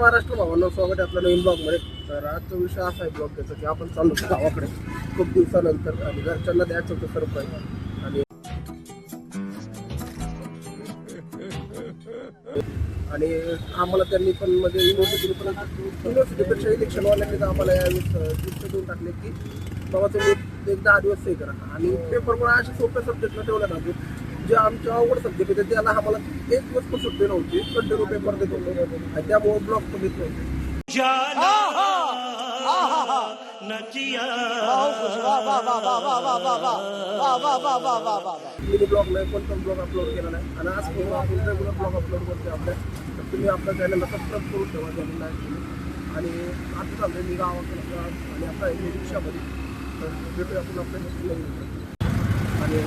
महाराष्ट्र भावांना स्वागत आहे आपल्या नवीन ब्लॉगमध्ये. तर आजचा विषय असा आहे ब्लॉग त्याचा की आपण चाललो गावाकडे खूप दिवसानंतर आणि घरच्यांना द्यायचं होतं सरप्राईज. आणि आम्हाला त्यांनी पण म्हणजे युनिव्हर्सिटीपेक्षा इलेक्शनवाल्यांनी आम्हाला यावेळेस गिफ्ट देऊन टाकले की बाबा तुम्ही एक 10 दिवस हे करा. आणि पेपर पण अशा सोप्या सब्जेक्टला ठेवल्या ना जे आमच्या आवड सब्जेक्ट होते त्याला आम्हाला एक दिवस पण सुट्टी नव्हती. कंटिन्यू पेपर देत होतो आणि त्यामुळे ब्लॉग पण देत नव्हते. मिनी ब्लॉग नाही, कोणता ब्लॉग अपलोड केला नाही. आणि आज आपण रेग्युलर ब्लॉग अपलोड करतो आपल्या. तर तुम्ही आपल्या चॅनलला सबस्क्राईब करून ठेवा चॅनलला. आणि आता चालतंय मी गावाकडे आणि आता रिक्षामध्ये भेटूया आपण आपल्या. आणि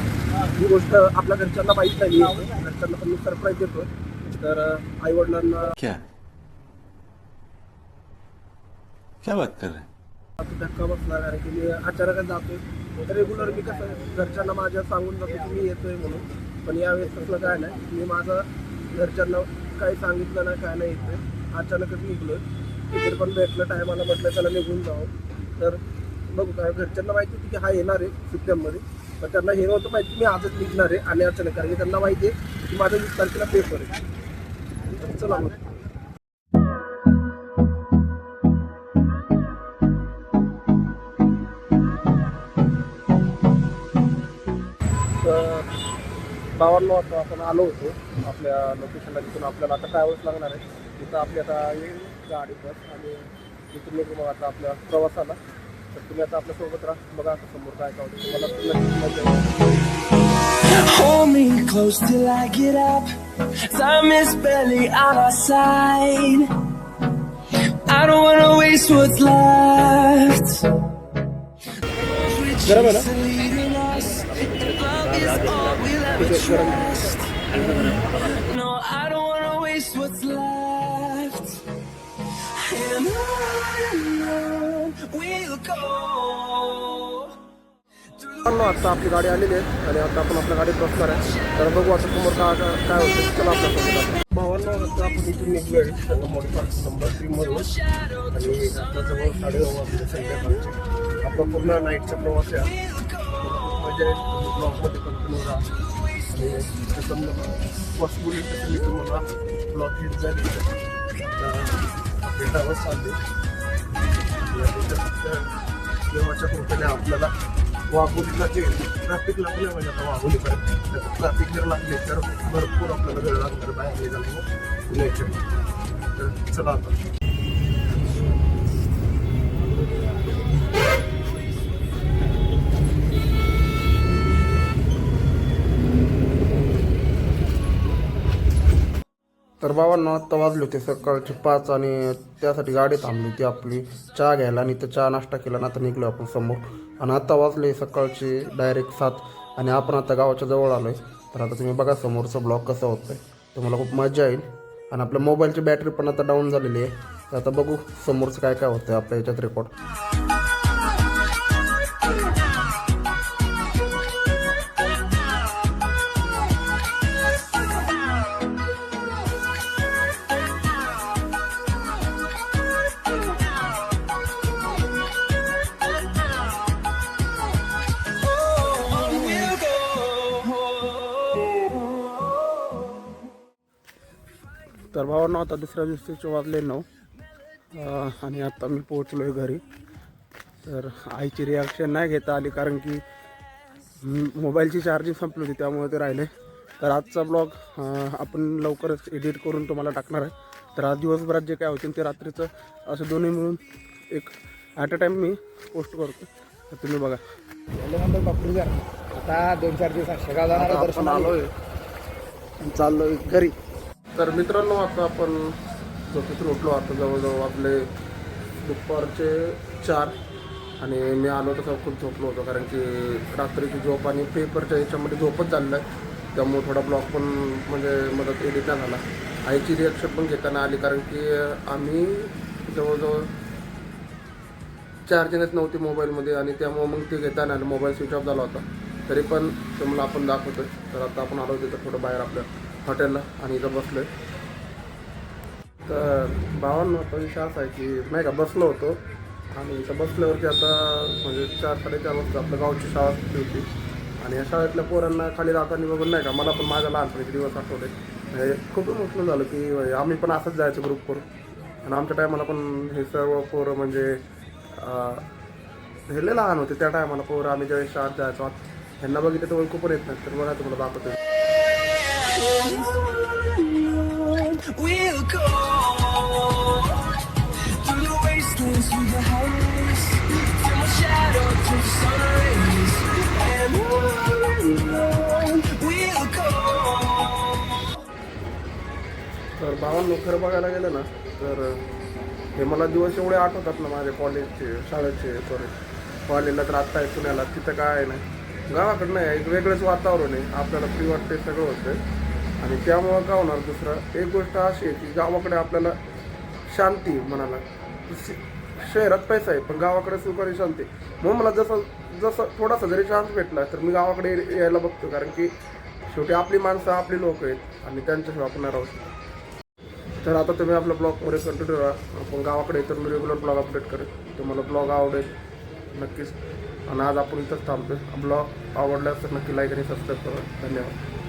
ही गोष्ट आपल्या घरच्यांना माहीत नाही, घरच्यांना पण मी सरप्राईज देतो. तर आईवडिलांना क्या बात कर रहे हैं? धक्का बसला कारण की मी अचानकच जातोय. तर रेग्युलर मी कसं घरच्यांना माझ्या सांगून जातो की मी येतोय म्हणून. पण यावेळेस तसलं काय नाही, मी माझं घरच्यांना काही सांगितलं नाही, काय नाही येतोय. अचानकच निघलोय. तिकडे पण भेटलं टायमाला, म्हटलं त्याला निघून जावं. तर बघू काय, घरच्यांना माहिती होती की हा येणार आहे सप्टेंबरमध्ये. पण त्यांना हे नव्हतं माहिती मी आजच निघणार आहे. आणि अचानक कारण की त्यांना माहिती आहे की माझा 20 तारखेला पेपर आहे. चला मग. बावन्न वाजता आपण आलो होतो आपल्या लोकेशनला, तिथून आपल्याला आता ट्रॅव्हल्स लागणार आहे. तिथं आपली आता येईल गाडी बस आणि तिथून निघू मग आता आपल्या प्रवासाला. तर तुम्ही आता आपल्यासोबत राहा, बघा आता समोर काय काय होतं तुम्हाला. Hold me close till I get up. Time is barely on our side. I don't wanna waste what's left. गरम आहे ना? No, I don't wanna waste what's left. And on we'll go. आता आपली गाडी आलेली आहे आणि आता आपण आपल्या गाडीत बसणार आहे. तर बघू आता समोर काय होतं. चला आपल्यासोबत भावांना आता आपण इथून निघलो आहे नंबर 3 मधून. आणि आता जवळ 9:30 वाजले संध्याकाळचे. आपला पूर्ण नाईटचा प्रवास आहे. म्हणजे ब्लॉगमध्ये कंटिन्यू राहा आणि जसं पॉसिबल तसं मी तुम्हाला ब्लॉग हिट झाली आपले ट्रॅव्हल्स चालले. देवाच्या कृपेने आपल्याला वाघोलीला जे ट्रॅफिक लागले म्हणजे आता वाघोलीपर्यंत ट्रॅफिक जर लागले तर भरपूर आपल्याला वेळ लागणार बाहेर निघालं. तर चला आता. तर बाबांना आत्ता वाजले होते सकाळचे 5 आणि त्यासाठी गाडी थांबली होती आपली चहा घ्यायला. आणि तर चहा नाश्ता केला ना, आता निघलो आपण समोर. आणि आता वाजले सकाळचे डायरेक्ट 7 आणि आपण आता गावाच्या जवळ आलो आहे. तर आता तुम्ही बघा समोरचं ब्लॉग कसं होतं आहे. तुम्हाला खूप मजा येईल. आणि आपल्या मोबाईलची बॅटरी पण आता डाऊन झालेली आहे. तर आता बघू समोरचं काय काय होतं आपल्या याच्यात रेकॉर्ड. तर भावांना आता दुसऱ्या दिवशीचे वाजले 9 आणि आता मी पोहोचलो आहे घरी. तर आईची रिॲक्शन नाही घेता आली कारण की मोबाईलची चार्जिंग संपली होती, त्यामुळे ते राहिले. तर आजचा ब्लॉग आपण लवकरच एडिट करून तुम्हाला टाकणार आहे. तर आज दिवसभरात जे काय होतील ते रात्रीचं असं दोन्ही मिळून एक at a time me post करतो. तर तुम्ही बघा. आता 2-4 दिवस शेगाव जाणार आपण आलो आहे, चाललो आहे घरी. तर मित्रांनो आता आपण झोपेतून उठलो. आता जवळजवळ आपले दुपारचे 4 आणि मी आलो तसं खूप झोपलो होतो कारण की रात्रीची झोप आणि पेपरच्या याच्यामध्ये झोपच झालेलं आहे. त्यामुळे थोडा ब्लॉग पण म्हणजे मदत एडिट नाही झाला. आईची रिॲक्शन पण घेताना आली कारण की आम्ही जवळजवळ चार्जिंगच नव्हती मोबाईलमध्ये आणि त्यामुळे मग ते घेताना आलं. मोबाईल स्विच ऑफ झाला होता तरी पण तुम्हाला आपण दाखवतोय. तर आता आपण आलो तिथं थोडं बाहेर आपल्या हॉटेलला आणि इथं बसलोय. तर भावांना आता विषय असा आहे की नाही का बसलो होतो आणि इथं बसल्यावरती आता म्हणजे 4-4:30 वाजता आपल्या गावची शाळा सुटली होती आणि या शाळेतल्या पोरांना खाली जाताना बघून नाही का मला पण माझ्या लहानपणीचे दिवस आठवले. म्हणजे खूप इमोशनल झालं की आम्ही पण असंच जायचं ग्रुप करून आणि आमच्या टायमाला पण हे सर्व पोरं म्हणजे हे लय लहान होते त्या टायमाला पोरं आम्ही ज्यावेळेस शाळेत जायचो. ह्यांना बघितलं तर ओळखू पण येत नाही तर बघा तुम्हाला दाखवतो. We'll go through the wastelands, through the highways, from my shadow to the sun rays, and on we'll go. तर भावांनो खरं बघायला गेलं ना तर हे मला दिवस एवढे आठवतात ना माझ्या कॉलेजचे शाळेचे सॉरी कॉलेजला तर आत्ता आहे पुण्याला तिथं काय आहे नाही गावाकडं नाही एक वेगळंच वातावरण आहे आपल्याला फ्री वाटते सगळं होतं आणि त्यामुळं काय होणार दुसरं एक गोष्ट अशी आहे की गावाकडे आपल्याला शांती म्हणाला शहरात पैसा आहे पण गावाकडे सुखारी शांती मग मला जसं थोडासा जरी चान्स भेटला तर मी गावाकडे यायला बघतो कारण की शेवटी आपली माणसं आपली लोक आहेत आणि त्यांच्याशिवाय आपण राहू शकतो. तर आता तुम्ही आपल्या ब्लॉगमध्ये कंटिन्यू राहा आपण गावाकडे तर मी रेग्युलर ब्लॉग अपडेट करेन तुम्हाला ब्लॉग आवडेल नक्कीच आणि आज आपण इथंच थांबतो ब्लॉग आवडल्यास तर नक्की लाईक आणि सबस्क्राईब करा. धन्यवाद.